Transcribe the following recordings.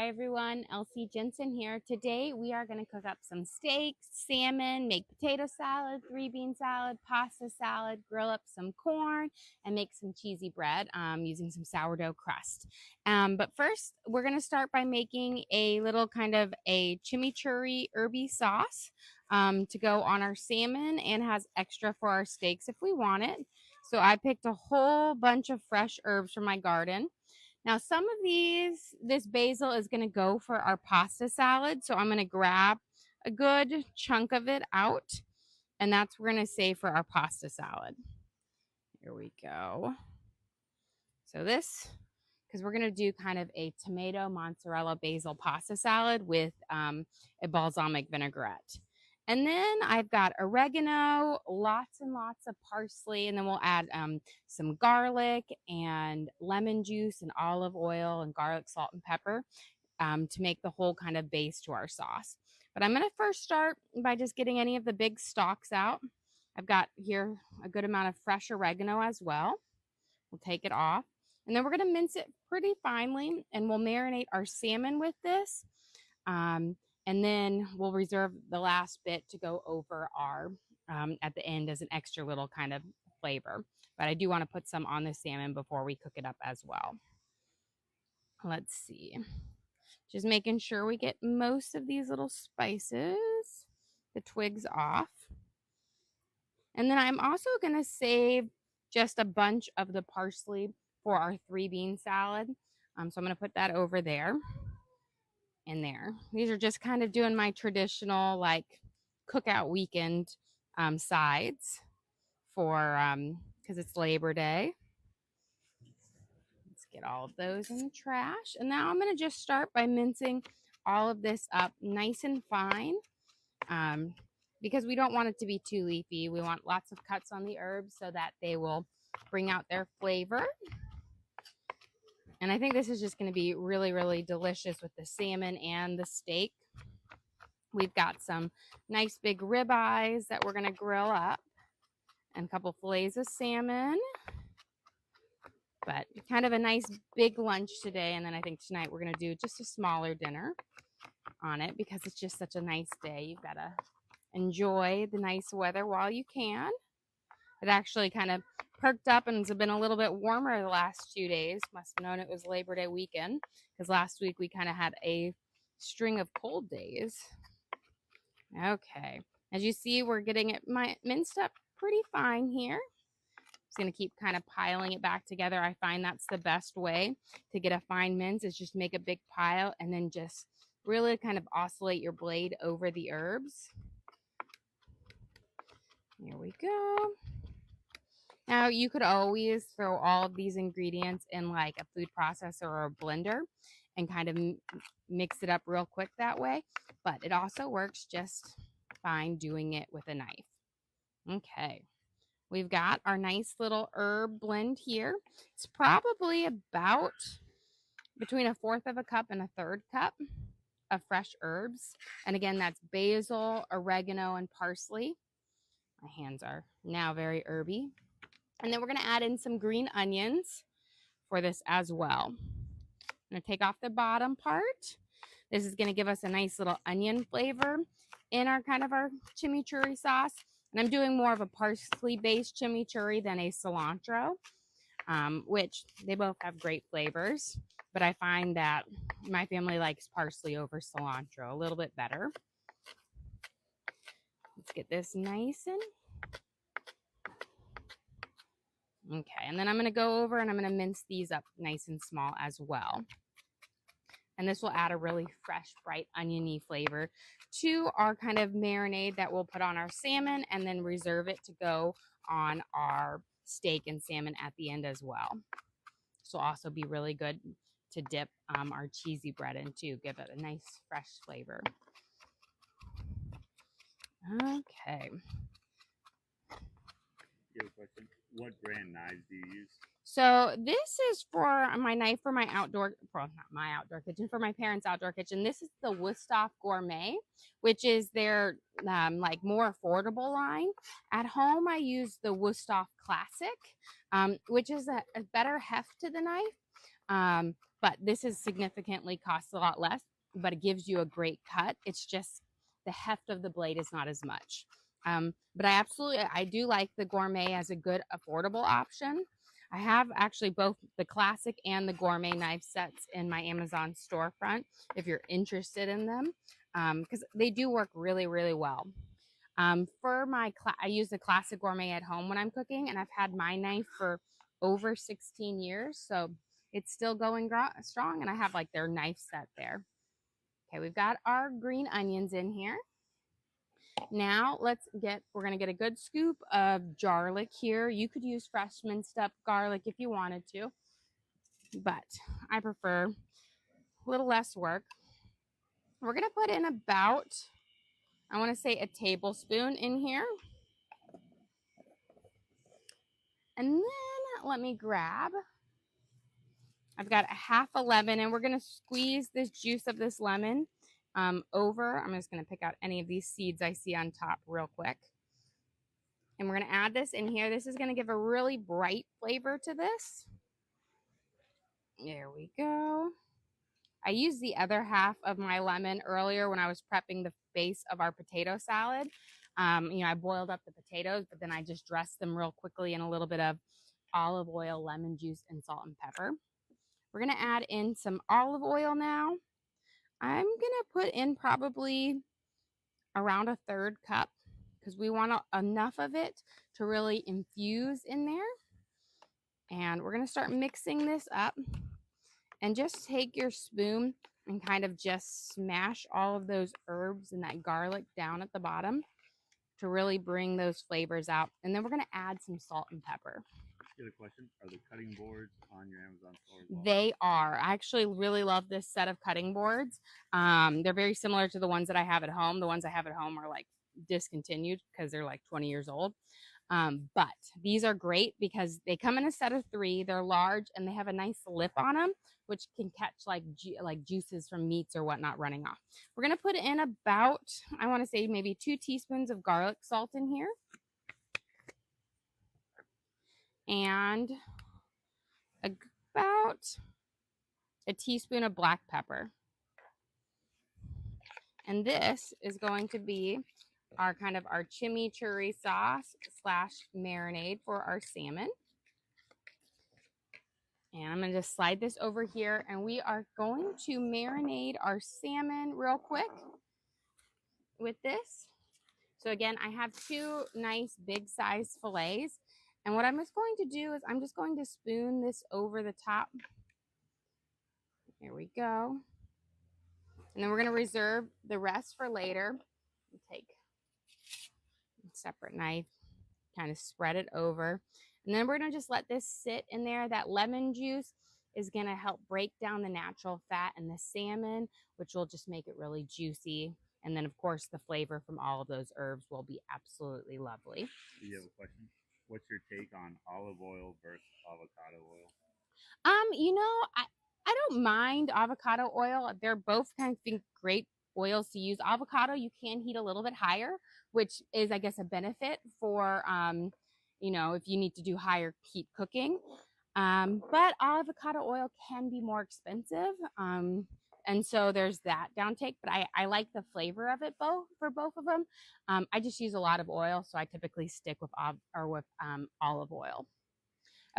Hi everyone, Elsie Jensen here. Today we are going to cook up some steaks, salmon, make potato salad, three bean salad, pasta salad, grill up some corn, and make some cheesy bread using some sourdough crust. But first, we're going to start by making a little kind of a chimichurri herby sauce to go on our salmon and has extra for our steaks if we want it. So I picked a whole bunch of fresh herbs from my garden. Now, some of this basil is going to go for our pasta salad. So I'm going to grab a good chunk of it out, and that's what we're going to save for our pasta salad. Here we go. So this, because we're going to do kind of a tomato, mozzarella, basil pasta salad with a balsamic vinaigrette. And then I've got oregano, lots and lots of parsley, and then we'll add some garlic and lemon juice and olive oil and garlic, salt, and pepper to make the whole kind of base to our sauce. But I'm going to first start by just getting any of the big stalks out. I've got here a good amount of fresh oregano as well. We'll take it off. And then we're going to mince it pretty finely, and we'll marinate our salmon with this. And then we'll reserve the last bit to go over our at the end as an extra little kind of flavor. But I do want to put some on the salmon before we cook it up as well. Let's see. Just making sure we get most of these little spices, the twigs off. And then I'm also going to save just a bunch of the parsley for our three bean salad. So I'm going to put that over there. In there. These are just kind of doing my traditional like cookout weekend sides for because it's Labor Day. Let's get all of those in the trash. And now I'm going to just start by mincing all of this up nice and fine because we don't want it to be too leafy. We want lots of cuts on the herbs so that they will bring out their flavor. And I think this is just going to be really, really delicious with the salmon and the steak. We've got some nice big ribeyes that we're going to grill up and a couple fillets of salmon. But kind of a nice big lunch today. And then I think tonight we're going to do just a smaller dinner on it because it's just such a nice day. You've got to enjoy the nice weather while you can. It actually kind of perked up and it's been a little bit warmer the last 2 days. Must have known it was Labor Day weekend because last week we kind of had a string of cold days. Okay, as you see, we're getting it minced up pretty fine here. Just going to keep kind of piling it back together. I find that's the best way to get a fine mince is just make a big pile and then just really kind of oscillate your blade over the herbs. Here we go. Now, you could always throw all of these ingredients in like a food processor or a blender and kind of mix it up real quick that way. But it also works just fine doing it with a knife. Okay. We've got our nice little herb blend here. It's probably about between 1/4 of a cup and 1/3 cup of fresh herbs. And again, that's basil, oregano, and parsley. My hands are now very herby. And then we're going to add in some green onions for this as well. I'm going to take off the bottom part. This is going to give us a nice little onion flavor in our kind of our chimichurri sauce. And I'm doing more of a parsley-based chimichurri than a cilantro, which they both have great flavors. But I find that my family likes parsley over cilantro a little bit better. Let's get this nice and okay, and then I'm going to go over and I'm going to mince these up nice and small as well. And this will add a really fresh, bright, oniony flavor to our kind of marinade that we'll put on our salmon and then reserve it to go on our steak and salmon at the end as well. This will also be really good to dip our cheesy bread into, give it a nice, fresh flavor. Okay. You have a question? What brand knives do you use? So this is for my knife for my outdoor, well, not my outdoor kitchen, for my parents' outdoor kitchen. This is the Wusthof Gourmet, which is their like more affordable line. At home, I use the Wusthof Classic, which is a better heft to the knife. but this is significantly costs a lot less, but it gives you a great cut. It's just the heft of the blade is not as much. But I do like the gourmet as a good affordable option. I have actually both the classic and the gourmet knife sets in my Amazon storefront if you're interested in them, because they do work really, really well. I use the classic gourmet at home when I'm cooking, and I've had my knife for over 16 years, so it's still going strong, and I have like their knife set there. Okay, we've got our green onions in here. Now we're gonna get a good scoop of garlic here. You could use fresh minced up garlic if you wanted to, but I prefer a little less work. We're gonna put in about, I wanna say a tablespoon in here. And then let me grab, I've got a half a lemon, and we're gonna squeeze this juice of this lemon over. I'm just gonna pick out any of these seeds I see on top real quick. And we're gonna add this in here. This is gonna give a really bright flavor to this. There we go. I used the other half of my lemon earlier when I was prepping the base of our potato salad. I boiled up the potatoes, but then I just dressed them real quickly in a little bit of olive oil, lemon juice, and salt and pepper. We're gonna add in some olive oil now. I'm gonna put in probably around a third cup because we want enough of it to really infuse in there. And we're gonna start mixing this up, and just take your spoon and kind of just smash all of those herbs and that garlic down at the bottom to really bring those flavors out. And then we're gonna add some salt and pepper. Get a question. Are the cutting boards on your Amazon store as well? They are. I actually really love this set of cutting boards. They're very similar to the ones that I have at home. The ones I have at home are like discontinued because they're like 20 years old. But these are great because they come in a set of 3. They're large and they have a nice lip on them, which can catch like juices from meats or whatnot running off. We're gonna put in about, I want to say maybe 2 teaspoons of garlic salt in here. And about a teaspoon of black pepper. And this is going to be our chimichurri sauce / marinade for our salmon. And I'm going to just slide this over here, and we are going to marinate our salmon real quick with this. So again, I have 2 nice big size fillets. And what I'm just going to do is I'm just going to spoon this over the top. There we go. And then we're going to reserve the rest for later. Take a separate knife, kind of spread it over. And then we're going to just let this sit in there. That lemon juice is going to help break down the natural fat in the salmon, which will just make it really juicy. And then, of course, the flavor from all of those herbs will be absolutely lovely. Do you have a question? What's your take on olive oil versus avocado oil? I don't mind avocado oil. They're both kind of great oils to use. Avocado, you can heat a little bit higher, which is, I guess, a benefit for, if you need to do higher heat cooking. But avocado oil can be more expensive. And so there's that downtake, but I like the flavor of it for both of them. I just use a lot of oil, so I typically stick with olive oil.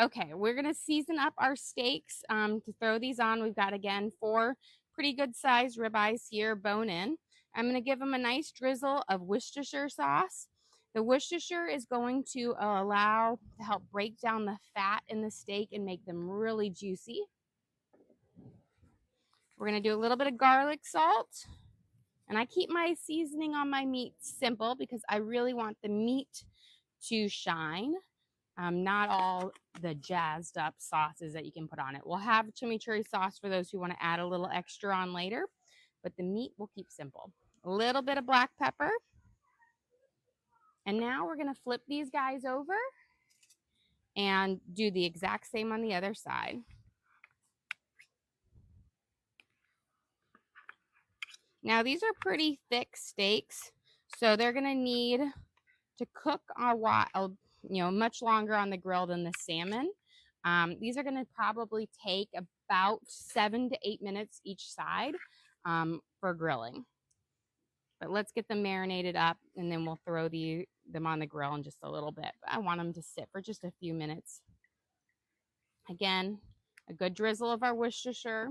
Okay, we're gonna season up our steaks to throw these on. We've got, again, 4 pretty good sized ribeyes here, bone in. I'm gonna give them a nice drizzle of Worcestershire sauce. The Worcestershire is going to help break down the fat in the steak and make them really juicy. We're gonna do a little bit of garlic salt. And I keep my seasoning on my meat simple because I really want the meat to shine. Not all the jazzed up sauces that you can put on it. We'll have chimichurri sauce for those who want to add a little extra on later, but the meat we'll keep simple. A little bit of black pepper. And now we're going to flip these guys over and do the exact same on the other side. Now these are pretty thick steaks, so they're going to need to cook a while, much longer on the grill than the salmon. These are going to probably take about 7 to 8 minutes each side for grilling. But let's get them marinated up, and then we'll throw them on the grill in just a little bit. But I want them to sit for just a few minutes. Again, a good drizzle of our Worcestershire.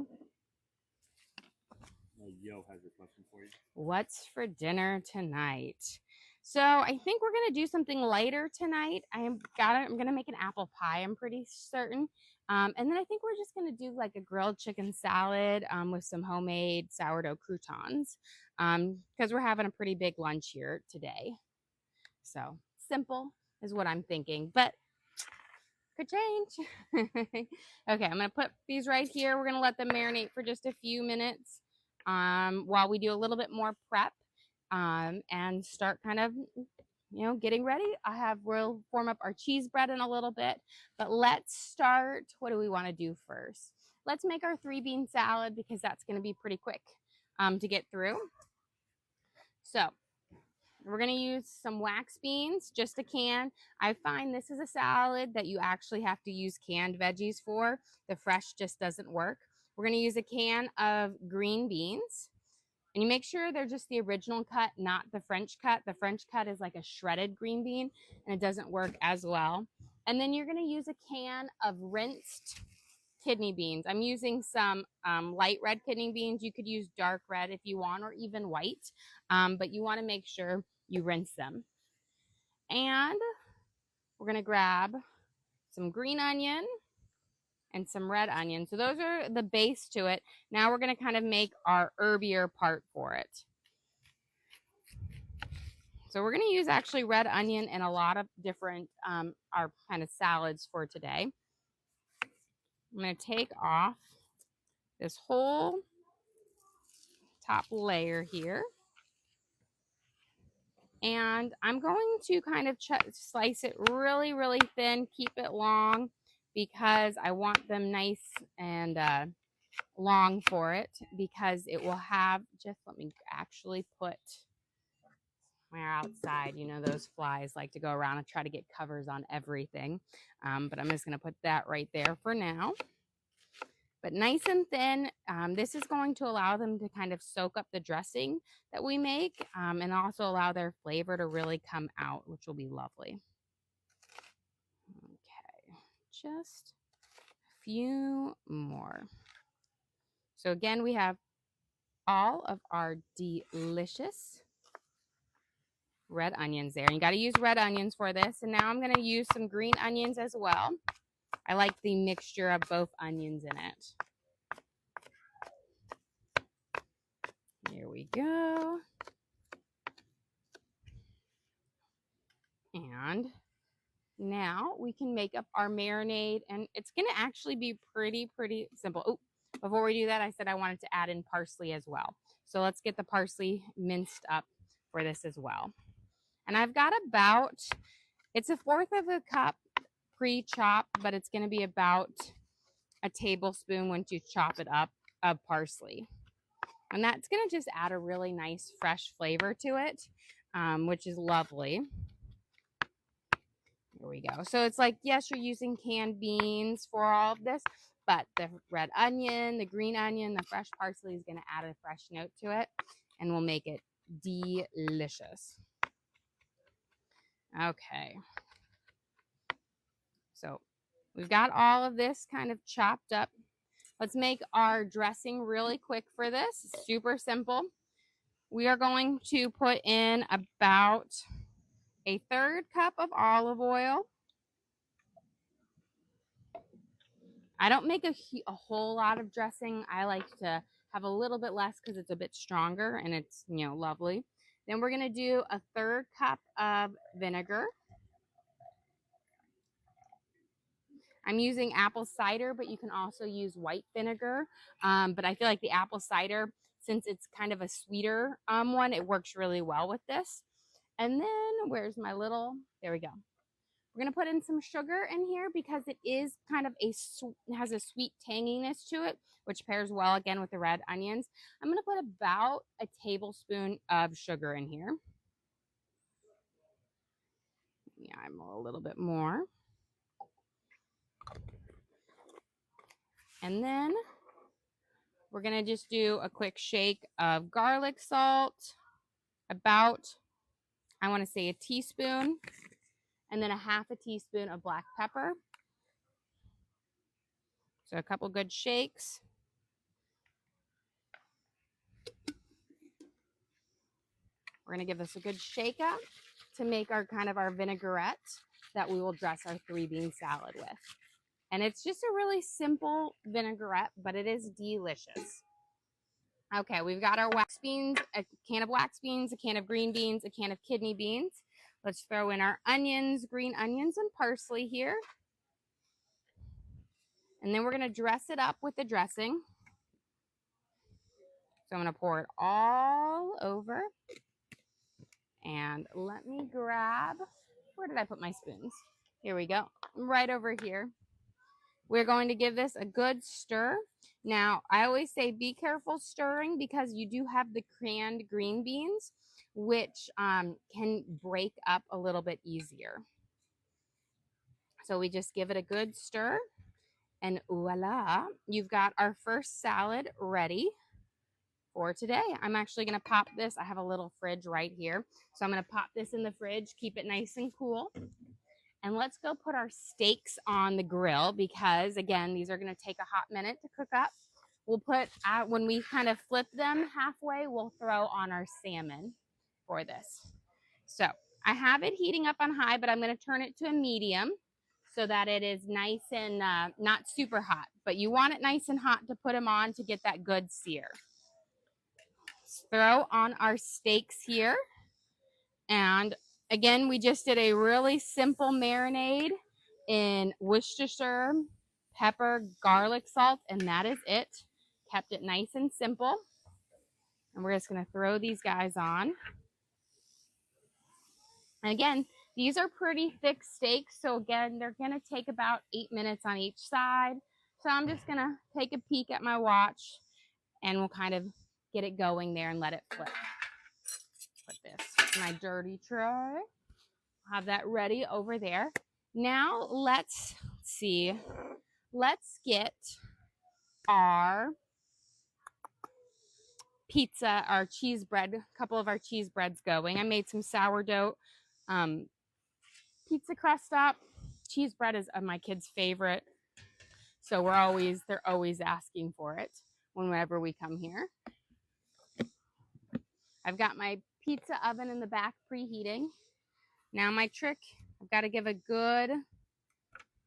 Yo has a question for you. What's for dinner tonight? So I think we're gonna do something lighter tonight. I'm gonna make an apple pie, I'm pretty certain. And then I think we're just gonna do like a grilled chicken salad with some homemade sourdough croutons, because we're having a pretty big lunch here today. So simple is what I'm thinking, but could change. Okay, I'm gonna put these right here. We're gonna let them marinate for just a few minutes while we do a little bit more prep and start kind of, getting ready. We'll form up our cheese bread in a little bit, but let's start. What do we want to do first? Let's make our 3-bean salad because that's going to be pretty quick to get through. So we're going to use some wax beans, just a can. I find this is a salad that you actually have to use canned veggies for. The fresh just doesn't work. We're going to use a can of green beans. And you make sure they're just the original cut, not the French cut. The French cut is like a shredded green bean, and it doesn't work as well. And then you're going to use a can of rinsed kidney beans. I'm using some light red kidney beans. You could use dark red if you want, or even white, but you want to make sure you rinse them. And we're going to grab some green onion and some red onion. So those are the base to it. Now we're going to kind of make our herbier part for it. So we're going to use actually red onion and a lot of different our kind of salads for today. I'm going to take off this whole top layer here. And I'm going to kind of slice it really, really thin, keep it long, because I want them nice and long for it, because it will have, just let me actually put my outside, those flies like to go around and try to get covers on everything, but I'm just going to put that right there for now. But nice and thin. This is going to allow them to kind of soak up the dressing that we make, and also allow their flavor to really come out, which will be lovely. Okay, just a few more. So again, we have all of our delicious red onions there. You got to use red onions for this. And now I'm going to use some green onions as well. I like the mixture of both onions in it. Here we go. And now we can make up our marinade, and it's going to actually be pretty simple. Oh, before we do that, I said I wanted to add in parsley as well. So let's get the parsley minced up for this as well. And I've got it's 1/4 of a cup pre-chopped, but it's going to be about a tablespoon once you chop it up of parsley. And that's going to just add a really nice fresh flavor to it, which is lovely. Here we go. So it's like, yes, you're using canned beans for all of this, but the red onion, the green onion, the fresh parsley is going to add a fresh note to it, and will make it delicious. Okay. So we've got all of this kind of chopped up. Let's make our dressing really quick for this. Super simple. We are going to put in about a 1/3 cup of olive oil. I don't make a whole lot of dressing. I like to have a little bit less because it's a bit stronger and it's, lovely. Then we're going to do a 1/3 cup of vinegar. I'm using apple cider, but you can also use white vinegar. But I feel like the apple cider, since it's kind of a sweeter one, it works really well with this. And then where's my there we go. We're going to put in some sugar in here because it is kind of has a sweet tanginess to it, which pairs well again with the red onions. I'm going to put about a tablespoon of sugar in here. Yeah, I'm a little bit more. And then we're going to just do a quick shake of garlic salt, about, I want to say, a teaspoon, and then a half a teaspoon of black pepper. So a couple good shakes. We're going to give this a good shake up to make our kind of our vinaigrette that we will dress our 3-bean salad with. And it's just a really simple vinaigrette, but it is delicious. Okay, we've got our wax beans, a can of wax beans, a can of green beans, a can of kidney beans. Let's throw in our onions, green onions, and parsley here. And then we're going to dress it up with the dressing. So I'm going to pour it all over. And let me grab, where did I put my spoons? Here we go, right over here. We're going to give this a good stir. Now, I always say be careful stirring because you do have the canned green beans, which can break up a little bit easier. So we just give it a good stir, and voila, you've got our first salad ready for today. I'm actually going to pop this. I have a little fridge right here. So I'm going to pop this in the fridge, keep it nice and cool. And let's go put our steaks on the grill because, again, these are going to take a hot minute to cook up. We'll put, when we kind of flip them halfway, we'll throw on our salmon for this. So I have it heating up on high, but I'm going to turn it to a medium so that it is nice and not super hot. But you want it nice and hot to put them on to get that good sear. Let's throw on our steaks here. And again, we just did a really simple marinade in Worcestershire, pepper, garlic salt, and that is it. Kept it nice and simple. And we're just going to throw these guys on. And again, these are pretty thick steaks. So again, they're going to take about 8 minutes on each side. So I'm just going to take a peek at my watch and we'll kind of get it going there and let it flip. Put this in my dirty tray. I'll have that ready over there. Now let's see. Let's get our pizza, our cheese bread, a couple of our cheese breads going. I made some sourdough pizza crust up. Cheese bread is my kids' favorite. So they're always asking for it whenever we come here. I've got my pizza oven in the back preheating. Now my trick, I've got to give a good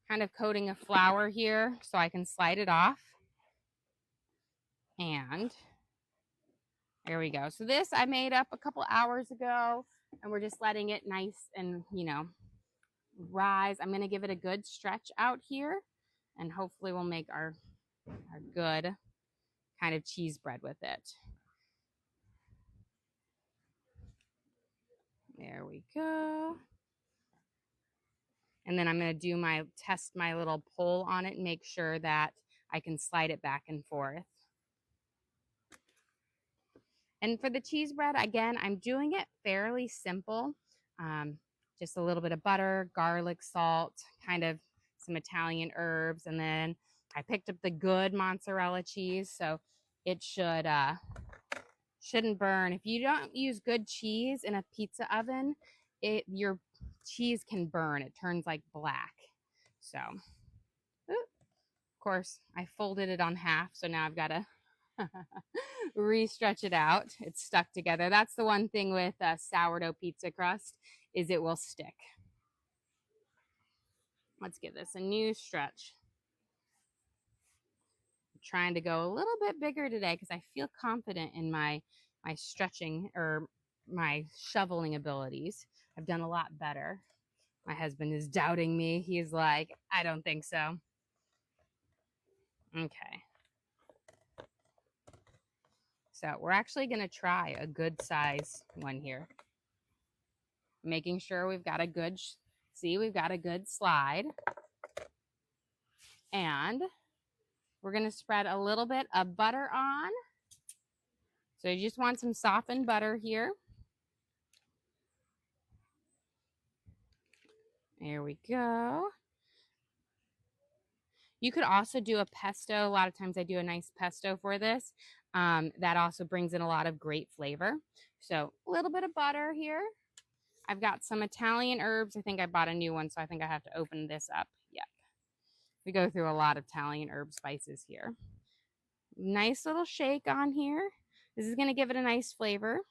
kind of coating of flour here so I can slide it off. And there we go. So this I made up a couple hours ago and we're just letting it nice and, rise. I'm going to give it a good stretch out here and hopefully we'll make our good kind of cheese bread with it. There we go. And then I'm going to test my little pole on it and make sure that I can slide it back and forth. And for the cheese bread, again, I'm doing it fairly simple. Just a little bit of butter, garlic, salt, kind of some Italian herbs. And then I picked up the good mozzarella cheese, so it shouldn't burn. If you don't use good cheese in a pizza oven, your cheese can burn. It turns like black. So, of course, I folded it on half, so now I've got to re-stretch it out. It's stuck together. That's the one thing with sourdough pizza crust is it will stick. Let's give this a new stretch. I'm trying to go a little bit bigger today because I feel confident in my stretching or my shoveling abilities. I've done a lot better. My husband is doubting me. He's like, I don't think so. Okay. So we're actually going to try a good size one here. Making sure we've got a good, we've got a good slide. And we're going to spread a little bit of butter on. So you just want some softened butter here. There we go. You could also do a pesto. A lot of times I do a nice pesto for this. That also brings in a lot of great flavor. So a little bit of butter here. I've got some Italian herbs. I think I bought a new one, so I think I have to open this up. Yep. We go through a lot of Italian herb spices here. Nice little shake on here. This is going to give it a nice flavor.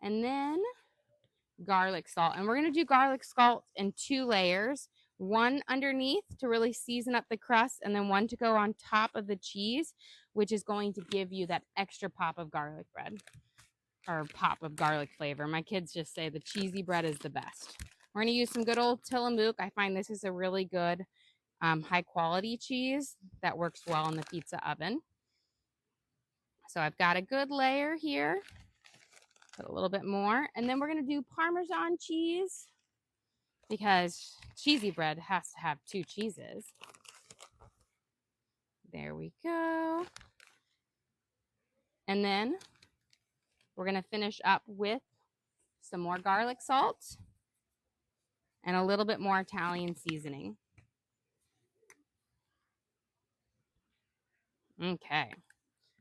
And then garlic salt. And we're going to do garlic salt in 2 layers. One underneath to really season up the crust, and then one to go on top of the cheese, which is going to give you that extra pop of garlic bread or pop of garlic flavor. My kids just say the cheesy bread is the best. We're going to use some good old Tillamook. I find this is a really good high quality cheese that works well in the pizza oven. So I've got a good layer here. Put a little bit more. And then we're going to do Parmesan cheese because cheesy bread has to have 2 cheeses. There we go. And then we're going to finish up with some more garlic salt and a little bit more Italian seasoning. Okay.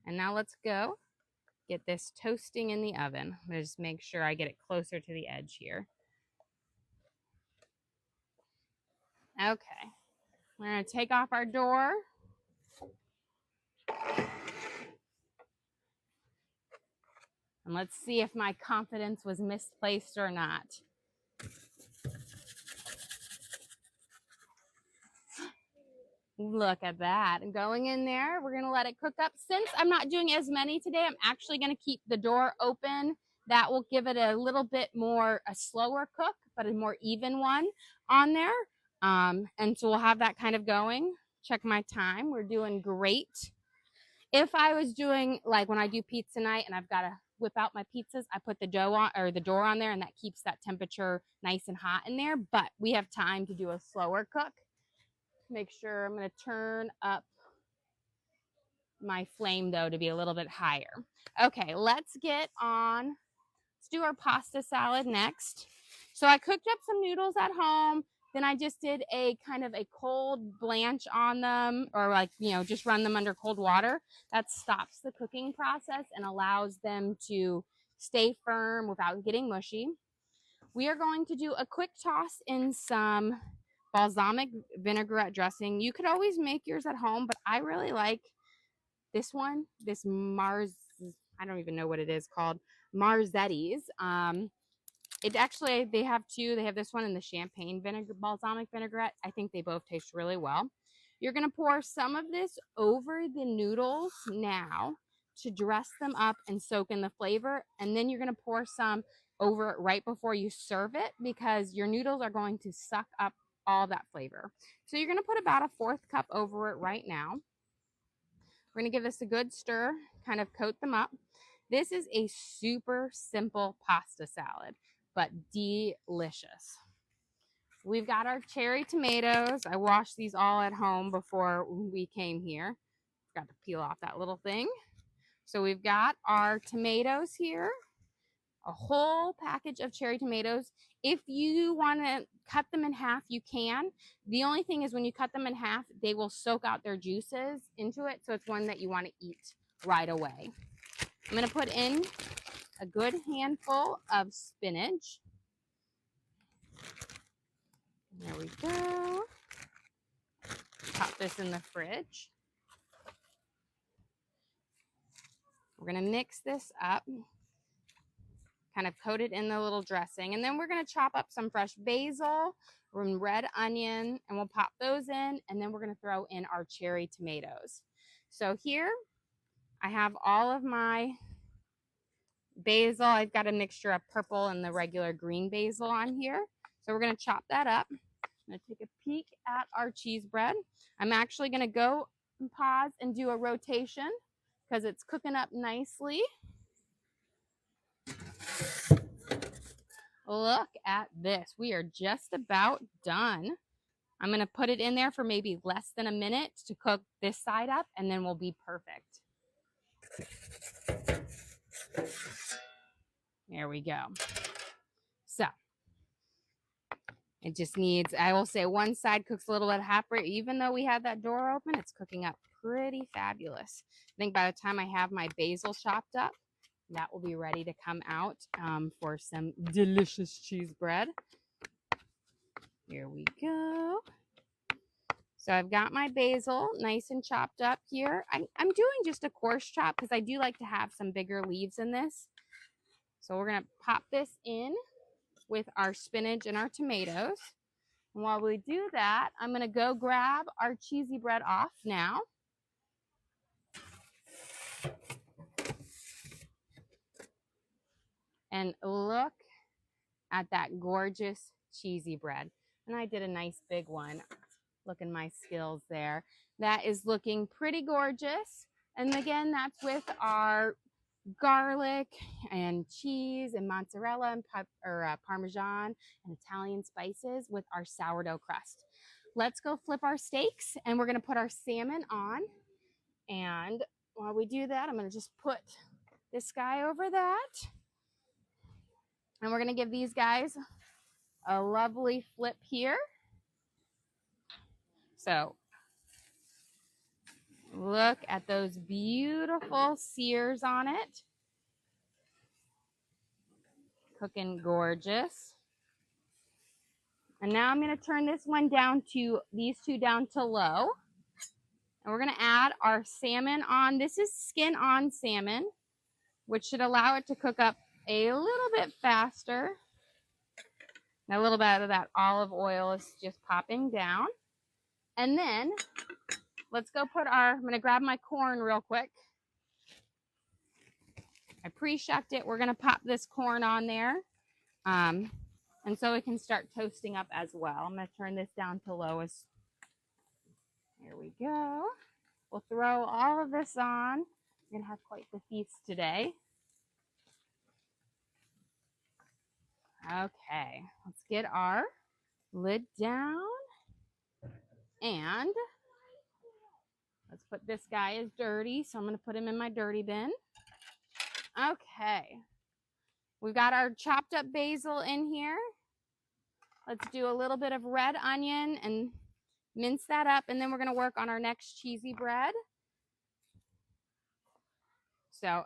And now let's go get this toasting in the oven. I'm going to just make sure I get it closer to the edge here. Okay. We're going to take off our door. And let's see if my confidence was misplaced or not. Look at that. Going in there, we're going to let it cook up. Since I'm not doing as many today, I'm actually going to keep the door open. That will give it a little bit more, a slower cook, but a more even one on there. And so we'll have that kind of going. Check my time. We're doing great. If I was doing, like when I do pizza night and I've got to whip out my pizzas, I put the dough on or the door on there, and that keeps that temperature nice and hot in there. But we have time to do a slower cook. Make sure I'm going to turn up my flame though to be a little bit higher. Okay, let's get on. Let's do our pasta salad next. So I cooked up some noodles at home. Then I just did a kind of a cold blanch on them, or like, you know, just run them under cold water. That stops the cooking process and allows them to stay firm without getting mushy. We are going to do a quick toss in some balsamic vinaigrette dressing. You could always make yours at home, but I really like this one, this Mars, I don't even know what it is called, Marzetti's. It actually, they have 2. They have this one and the champagne vinegar, balsamic vinaigrette. I think they both taste really well. You're going to pour some of this over the noodles now to dress them up and soak in the flavor. And then you're going to pour some over it right before you serve it, because your noodles are going to suck up all that flavor. So you're going to put about a 4th cup over it right now. We're going to give this a good stir, kind of coat them up. This is a super simple pasta salad, but delicious. We've got our cherry tomatoes. I washed these all at home before we came here. Got to peel off that little thing. So we've got our tomatoes here, a whole package of cherry tomatoes. If you want to cut them in half, you can. The only thing is when you cut them in half, they will soak out their juices into it. So it's one that you want to eat right away. I'm going to put in a good handful of spinach. There we go. Pop this in the fridge. We're going to mix this up, kind of coat it in the little dressing. And then we're going to chop up some fresh basil, some red onion, and we'll pop those in. And then we're going to throw in our cherry tomatoes. So here I have all of my basil. I've got a mixture of purple and the regular green basil on here. So we're going to chop that up. I'm going to take a peek at our cheese bread. I'm actually going to go and pause and do a rotation because it's cooking up nicely. Look at this. We are just about done. I'm going to put it in there for maybe less than a minute to cook this side up, and then we'll be perfect. There we go. So It just needs, I will say, one side cooks a little bit hotter. Even though we had that door open, it's cooking up pretty fabulous. I think by the time I have my basil chopped up, that will be ready to come out for some delicious cheese bread. Here we go. So I've got my basil nice and chopped up here. I'm doing just a coarse chop because I do like to have some bigger leaves in this. So we're going to pop this in with our spinach and our tomatoes. And while we do that, I'm going to go grab our cheesy bread off now. And look at that gorgeous cheesy bread. And I did a nice big one. Look at my skills there. That is looking pretty gorgeous. And again, that's with our garlic and cheese and mozzarella and Parmesan and Italian spices with our sourdough crust. Let's go flip our steaks and we're going to put our salmon on. And while we do that, I'm going to just put this guy over that. And we're going to give these guys a lovely flip here. So look at those beautiful sears on it. Cooking gorgeous. And now I'm going to turn this one down to, these two down to low. And we're going to add our salmon on. This is skin on salmon, which should allow it to cook up a little bit faster. Now a little bit of that olive oil is just popping down. And then let's go put our, I'm going to grab my corn real quick. I pre-shucked it. We're going to pop this corn on there. And so it can start toasting up as well. I'm going to turn this down to lowest. Here we go. We'll throw all of this on. We're going to have quite the feast today. Okay, let's get our lid down. And let's put this guy as dirty. So I'm going to put him in my dirty bin. Okay. We've got our chopped up basil in here. Let's do a little bit of red onion and mince that up. And then we're going to work on our next cheesy bread. So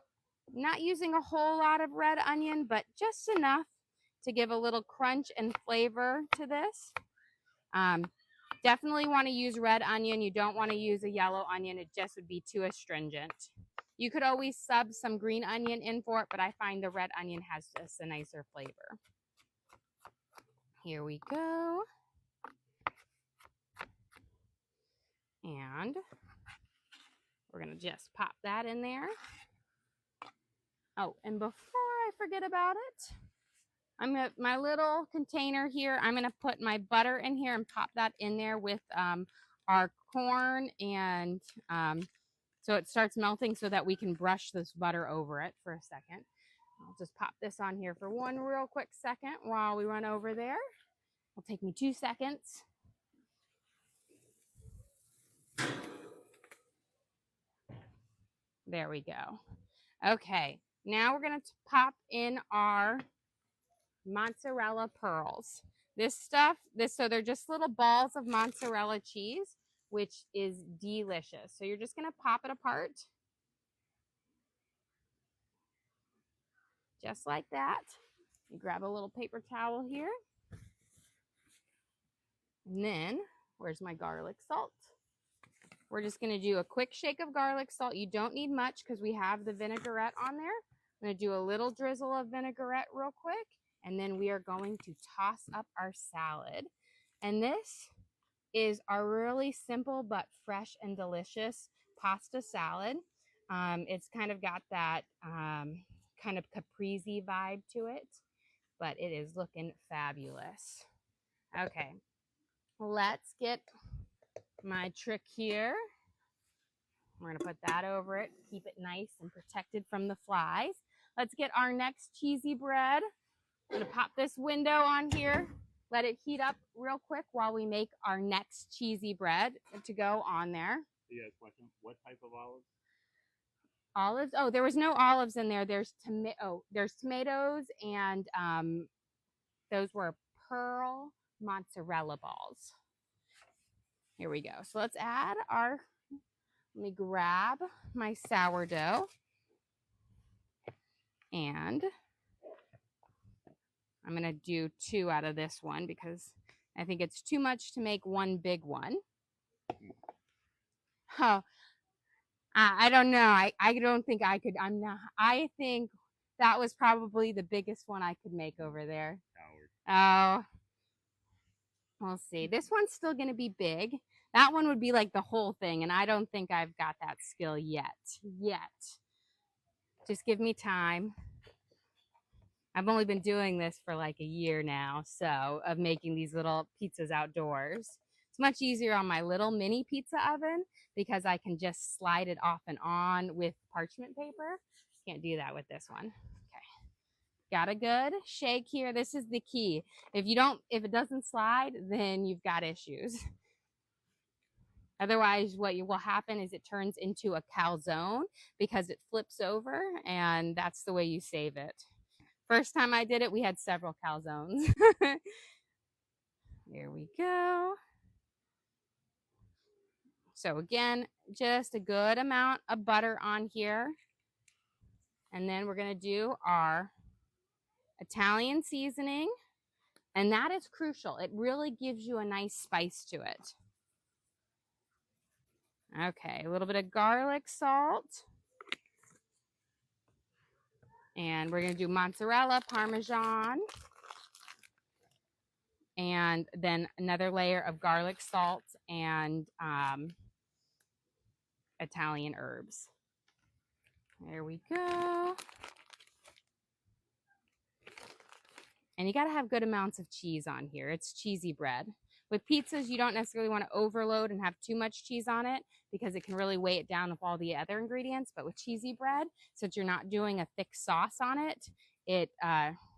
not using a whole lot of red onion, but just enough to give a little crunch and flavor to this. Definitely want to use red onion. You don't want to use a yellow onion. It just would be too astringent. You could always sub some green onion in for it, but I find the red onion has just a nicer flavor. Here we go. And we're going to just pop that in there. Oh, and before I forget about it, I'm going to, my little container here, I'm going to put my butter in here and pop that in there with our corn, and so it starts melting so that we can brush this butter over it for a second. I'll just pop this on here for one real quick second while we run over there. It'll take me 2 seconds. There we go. Okay, now we're going to pop in our mozzarella pearls. This stuff, so they're just little balls of mozzarella cheese, which is delicious. So you're just going to pop it apart. Just like that. You grab a little paper towel here. And then, where's my garlic salt? We're just going to do a quick shake of garlic salt. You don't need much because we have the vinaigrette on there. I'm going to do a little drizzle of vinaigrette real quick. And then we are going to toss up our salad. And this is our really simple but fresh and delicious pasta salad. It's kind of got that kind of caprese vibe to it, but it is looking fabulous. Okay, let's get my trick here. We're going to put that over it, keep it nice and protected from the flies. Let's get our next cheesy bread. I'm going to pop this window on here, let it heat up real quick while we make our next cheesy bread to go on there. Yeah, question. What type of olives? Olives? Oh, there was no olives in there. There's tomatoes, and those were pearl mozzarella balls. Here we go. So let's add our, let me grab my sourdough, and I'm going to do 2 out of this one because I think it's too much to make one big one. Oh, I don't know. I don't think I could. I think that was probably the biggest one I could make over there. Oh, we'll see. This one's still going to be big. That one would be like the whole thing, and I don't think I've got that skill yet. Just give me time. I've only been doing this for like a year now, so of making these little pizzas outdoors. It's much easier on my little mini pizza oven because I can just slide it off and on with parchment paper. Can't do that with this one. Okay. Got a good shake here. This is the key. If it doesn't slide, then you've got issues. Otherwise, what will happen is it turns into a calzone because it flips over, and that's the way you save it. First time I did it, we had several calzones. There we go. So again, just a good amount of butter on here. And then we're going to do our Italian seasoning. And that is crucial. It really gives you a nice spice to it. Okay, a little bit of garlic salt. And we're going to do mozzarella, Parmesan. And then another layer of garlic salt and Italian herbs. There we go. And you got to have good amounts of cheese on here. It's cheesy bread. With pizzas, you don't necessarily want to overload and have too much cheese on it because it can really weigh it down with all the other ingredients. But with cheesy bread, since you're not doing a thick sauce on it,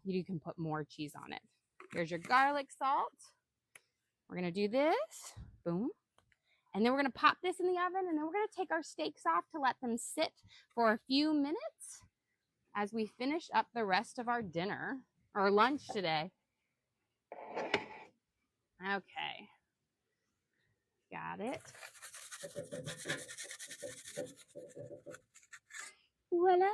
you can put more cheese on it. Here's your garlic salt. We're going to do this. Boom. And then we're going to pop this in the oven, and then we're going to take our steaks off to let them sit for a few minutes as we finish up the rest of our dinner or lunch today. Okay. Got it. Voila.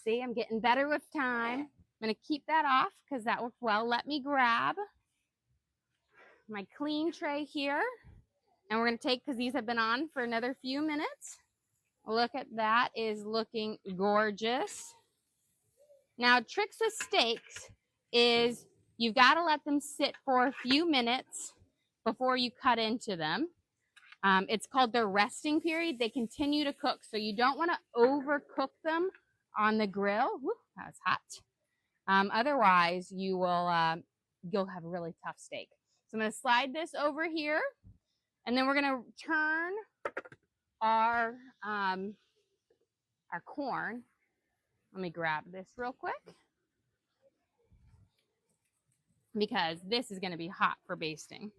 See, I'm getting better with time. I'm going to keep that off because that worked well. Let me grab my clean tray here. And we're going to take, because these have been on for another few minutes. Look at that, is looking gorgeous. Now, tricks with steaks is you've got to let them sit for a few minutes before you cut into them. It's called their resting period. They continue to cook, so you don't want to overcook them on the grill. Woo, that was hot. Otherwise, you'll have a really tough steak. So I'm going to slide this over here, and then we're going to turn our corn. Let me grab this real quick because this is going to be hot for basting.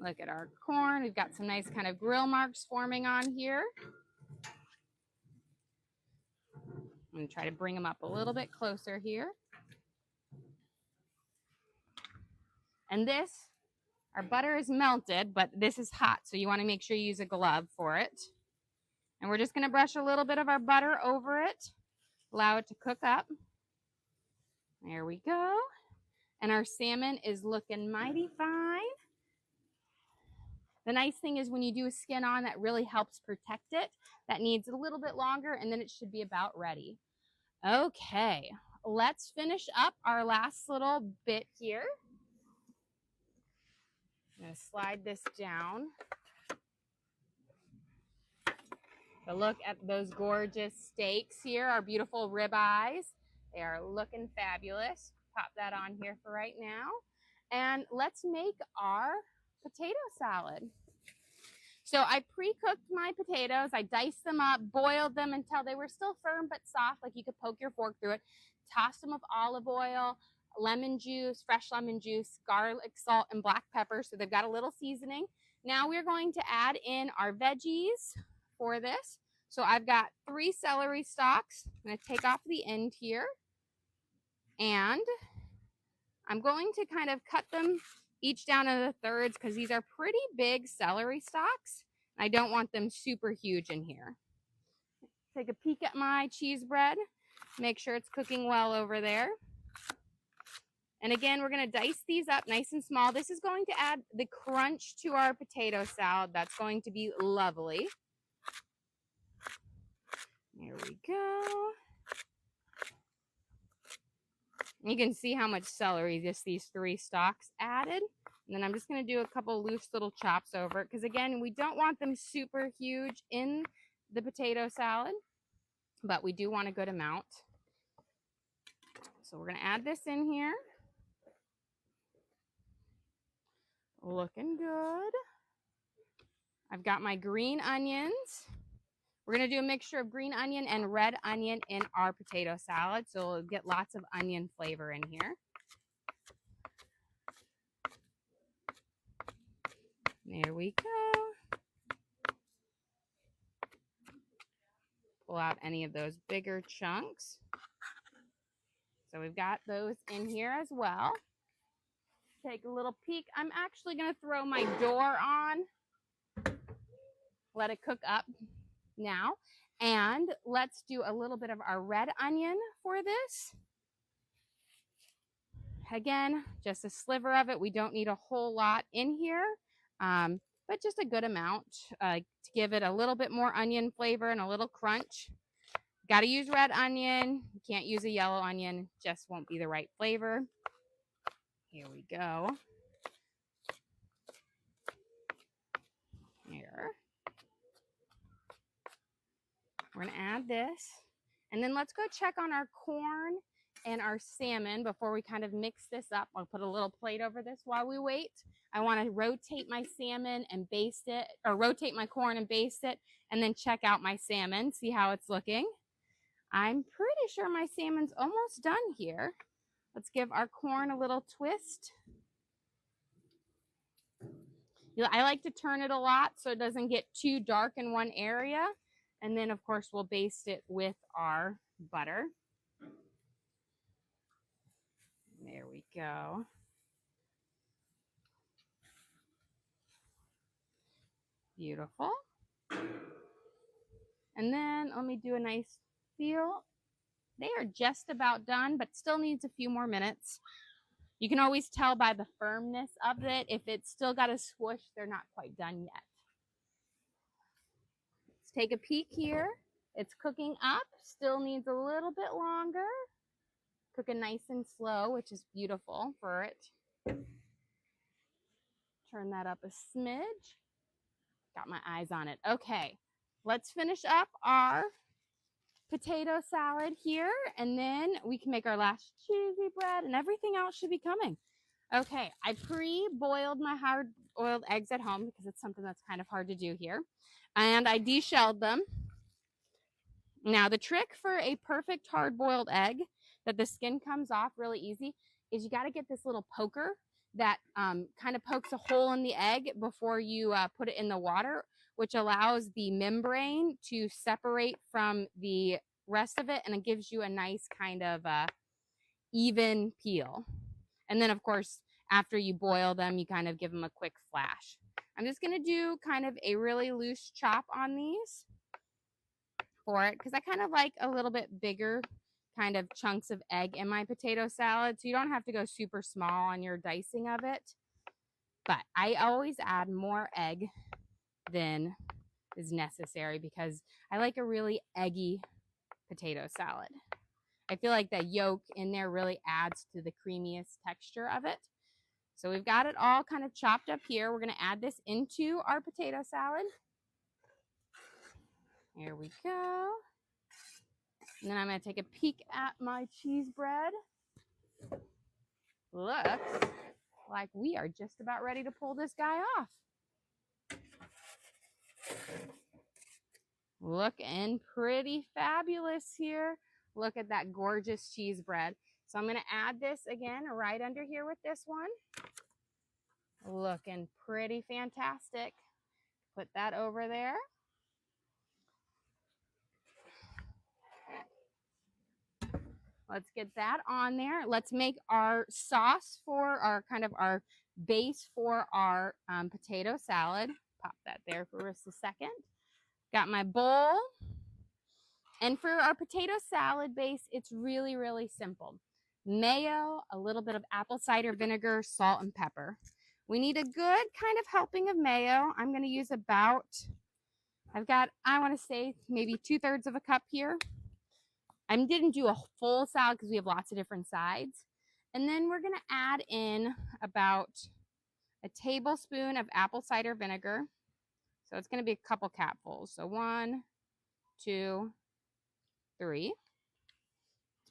Look at our corn. We've got some nice kind of grill marks forming on here. I'm going to try to bring them up a little bit closer here. And this, our butter is melted, but this is hot, so you want to make sure you use a glove for it. And we're just going to brush a little bit of our butter over it, allow it to cook up. There we go. And our salmon is looking mighty fine. The nice thing is when you do a skin on, that really helps protect it. That needs a little bit longer, and then it should be about ready. Okay, let's finish up our last little bit here. I'm going to slide this down. So look at those gorgeous steaks here, our beautiful ribeyes. They are looking fabulous. Pop that on here for right now. And let's make our potato salad. So I pre-cooked my potatoes. I diced them up, boiled them until they were still firm but soft, like you could poke your fork through it. Tossed them with olive oil, lemon juice, fresh lemon juice, garlic, salt, and black pepper. So they've got a little seasoning. Now we're going to add in our veggies for this. So I've got 3 celery stalks. I'm going to take off the end here. And I'm going to kind of cut them each down into thirds because these are pretty big celery stalks. I don't want them super huge in here. Take a peek at my cheese bread. Make sure it's cooking well over there. And again, we're going to dice these up nice and small. This is going to add the crunch to our potato salad. That's going to be lovely. There we go. You can see how much celery just these 3 stalks added. And then I'm just going to do a couple loose little chops over it. Because again, we don't want them super huge in the potato salad. But we do want a good amount. So we're going to add this in here. Looking good. I've got my green onions. We're going to do a mixture of green onion and red onion in our potato salad. So we'll get lots of onion flavor in here. There we go. Pull out any of those bigger chunks. So we've got those in here as well. Take a little peek. I'm actually going to throw my door on. Let it cook up now. And let's do a little bit of our red onion for this. Again, just a sliver of it. We don't need a whole lot in here, but just a good amount to give it a little bit more onion flavor and a little crunch. Got to use red onion. You can't use a yellow onion. Just won't be the right flavor. Here we go. Here. We're going to add this. And then let's go check on our corn and our salmon before we kind of mix this up. I'll put a little plate over this while we wait. I want to rotate my salmon and baste it, or rotate my corn and baste it, and then check out my salmon, see how it's looking. I'm pretty sure my salmon's almost done here. Let's give our corn a little twist. I like to turn it a lot so it doesn't get too dark in one area. And then, of course, we'll baste it with our butter. There we go. Beautiful. And then let me do a nice feel. They are just about done, but still needs a few more minutes. You can always tell by the firmness of it. If it's still got a swoosh, they're not quite done yet. Let's take a peek here. It's cooking up. Still needs a little bit longer. Cooking nice and slow, which is beautiful for it. Turn that up a smidge. Got my eyes on it. Okay, let's finish up our potato salad here, and then we can make our last cheesy bread, and everything else should be coming. Okay, I pre-boiled my hard-boiled eggs at home because it's something that's kind of hard to do here, and I deshelled them. Now, the trick for a perfect hard-boiled egg that the skin comes off really easy is you got to get this little poker that kind of pokes a hole in the egg before you put it in the water, which allows the membrane to separate from the rest of it, and it gives you a nice kind of even peel. And then, of course, after you boil them, you kind of give them a quick flash. I'm just going to do kind of a really loose chop on these for it because I kind of like a little bit bigger kind of chunks of egg in my potato salad, so you don't have to go super small on your dicing of it. But I always add more egg than is necessary because I like a really eggy potato salad. I feel like the yolk in there really adds to the creamiest texture of it. So we've got it all kind of chopped up here. We're going to add this into our potato salad. Here we go. And then I'm going to take a peek at my cheese bread. Looks like we are just about ready to pull this guy off. Looking pretty fabulous here. Look at that gorgeous cheese bread. So I'm going to add this again right under here with this one. Looking pretty fantastic. Put that over there. Let's get that on there. Let's make our sauce for our our base for our potato salad. Pop that there for just a second. Got my bowl. And for our potato salad base, it's really, really simple. Mayo, a little bit of apple cider vinegar, salt, and pepper. We need a good kind of helping of mayo. I'm going to use about, I want to say maybe 2/3 of a cup here. I didn't do a full salad because we have lots of different sides. And then we're going to add in about a tablespoon of apple cider vinegar. So it's going to be a couple capfuls. So 1, 2, 3. To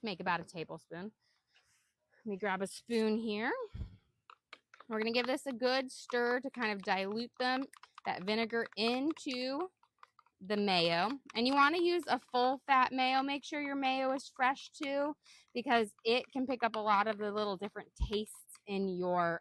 make about a tablespoon. Let me grab a spoon here. We're going to give this a good stir to kind of dilute that vinegar into the mayo. And you want to use a full fat mayo. Make sure your mayo is fresh too, because it can pick up a lot of the little different tastes in your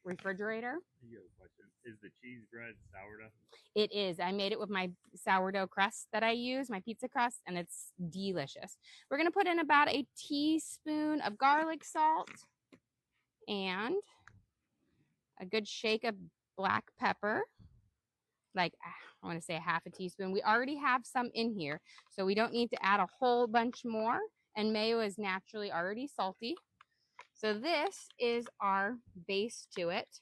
refrigerator. I have a question. Is the cheese bread sourdough? It is. I made it with my sourdough crust that I use, my pizza crust, and it's delicious. We're going to put in about a teaspoon of garlic salt and a good shake of black pepper. Like, I want to say a half a teaspoon. We already have some in here, so we don't need to add a whole bunch more. And mayo is naturally already salty. So this is our base to it.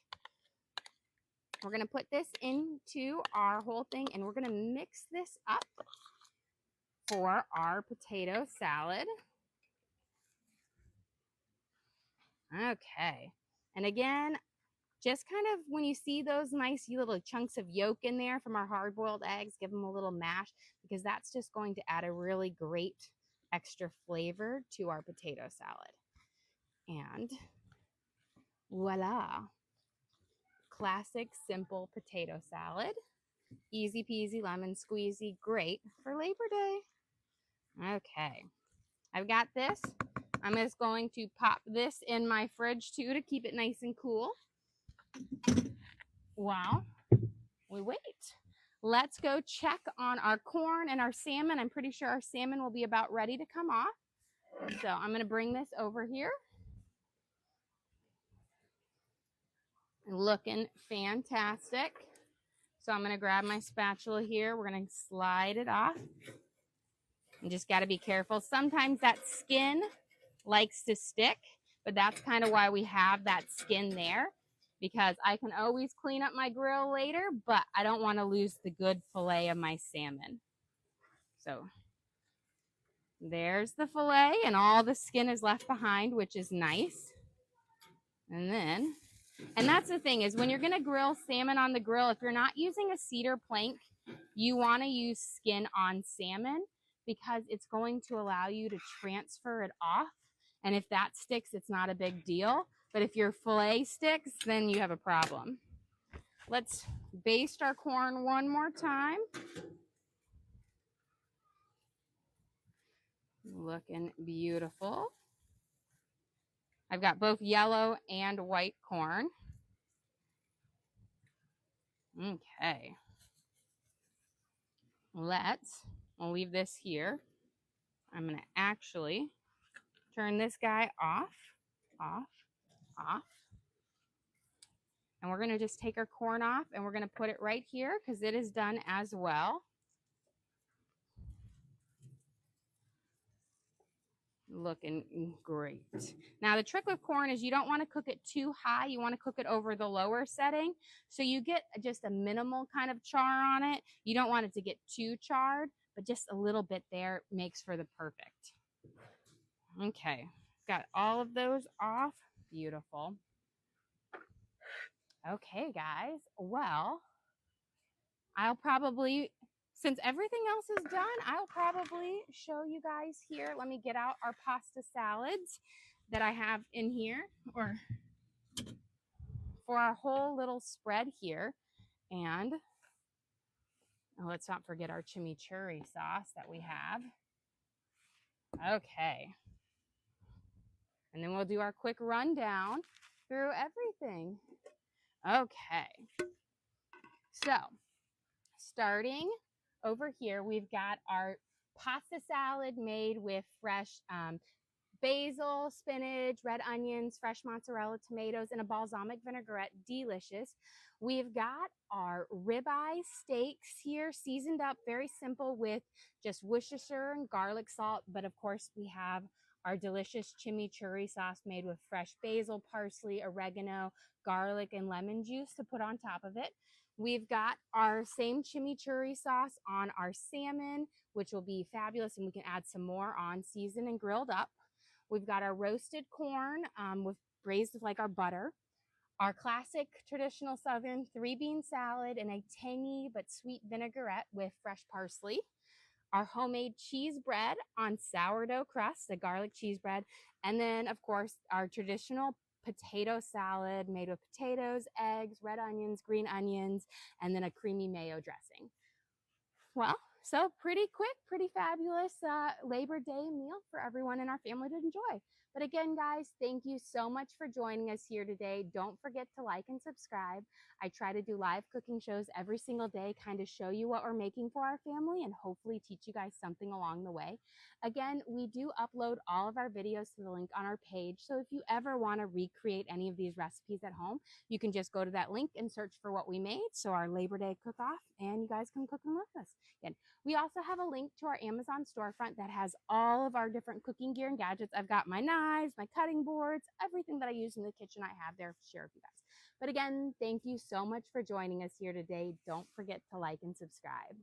We're going to put this into our whole thing, and we're going to mix this up for our potato salad. Okay. And again, just kind of when you see those nice little chunks of yolk in there from our hard-boiled eggs, give them a little mash, because that's just going to add a really great extra flavor to our potato salad. And voila. Classic, simple potato salad. Easy peasy, lemon squeezy, great for Labor Day. Okay, I've got this. I'm just going to pop this in my fridge too to keep it nice and cool. While we wait, let's go check on our corn and our salmon. I'm pretty sure our salmon will be about ready to come off. So I'm going to bring this over here. Looking fantastic. So I'm going to grab my spatula here. We're going to slide it off. You just got to be careful. Sometimes that skin likes to stick, but that's kind of why we have that skin there, because I can always clean up my grill later, but I don't want to lose the good fillet of my salmon. So there's the fillet, and all the skin is left behind, which is nice. And that's the thing, is when you're going to grill salmon on the grill, if you're not using a cedar plank, you want to use skin on salmon, because it's going to allow you to transfer it off. And if that sticks, it's not a big deal. But if your fillet sticks, then you have a problem. Let's baste our corn one more time. Looking beautiful. I've got both yellow and white corn. Okay. I'll leave this here. I'm going to actually turn this guy off. And we're going to just take our corn off, and we're going to put it right here because it is done as well. Looking great. Now the trick with corn is you don't want to cook it too high. You want to cook it over the lower setting, so you get just a minimal kind of char on it. You don't want it to get too charred, but just a little bit there makes for the perfect. Okay, got all of those off. Beautiful. Okay, guys. Well, since everything else is done, I'll probably show you guys here. Let me get out our pasta salads that I have in here, or for our whole little spread here. And let's not forget our chimichurri sauce that we have. Okay. And then we'll do our quick rundown through everything. Okay. So, starting over here, we've got our pasta salad made with fresh basil, spinach, red onions, fresh mozzarella, tomatoes, and a balsamic vinaigrette. Delicious. We've got our ribeye steaks here, seasoned up, very simple with just Worcestershire and garlic salt. But of course, we have our delicious chimichurri sauce made with fresh basil, parsley, oregano, garlic, and lemon juice to put on top of it. We've got our same chimichurri sauce on our salmon, which will be fabulous, and we can add some more on, seasoned and grilled up. We've got our roasted corn with braised with like our butter, our classic traditional Southern 3-bean salad and a tangy but sweet vinaigrette with fresh parsley, our homemade cheese bread on sourdough crust, the garlic cheese bread, and then, of course, our traditional potato salad made with potatoes, eggs, red onions, green onions, and then a creamy mayo dressing. Well, so pretty quick, pretty fabulous Labor Day meal for everyone in our family to enjoy. But again, guys, thank you so much for joining us here today. Don't forget to like and subscribe. I try to do live cooking shows every single day, kind of show you what we're making for our family and hopefully teach you guys something along the way. Again, we do upload all of our videos to the link on our page. So if you ever want to recreate any of these recipes at home, you can just go to that link and search for what we made. So our Labor Day cook-off, and you guys can cook them with us. Again, we also have a link to our Amazon storefront that has all of our different cooking gear and gadgets. I've got my knives, my cutting boards, everything that I use in the kitchen I have there to share with you guys. But again, thank you so much for joining us here today. Don't forget to like and subscribe.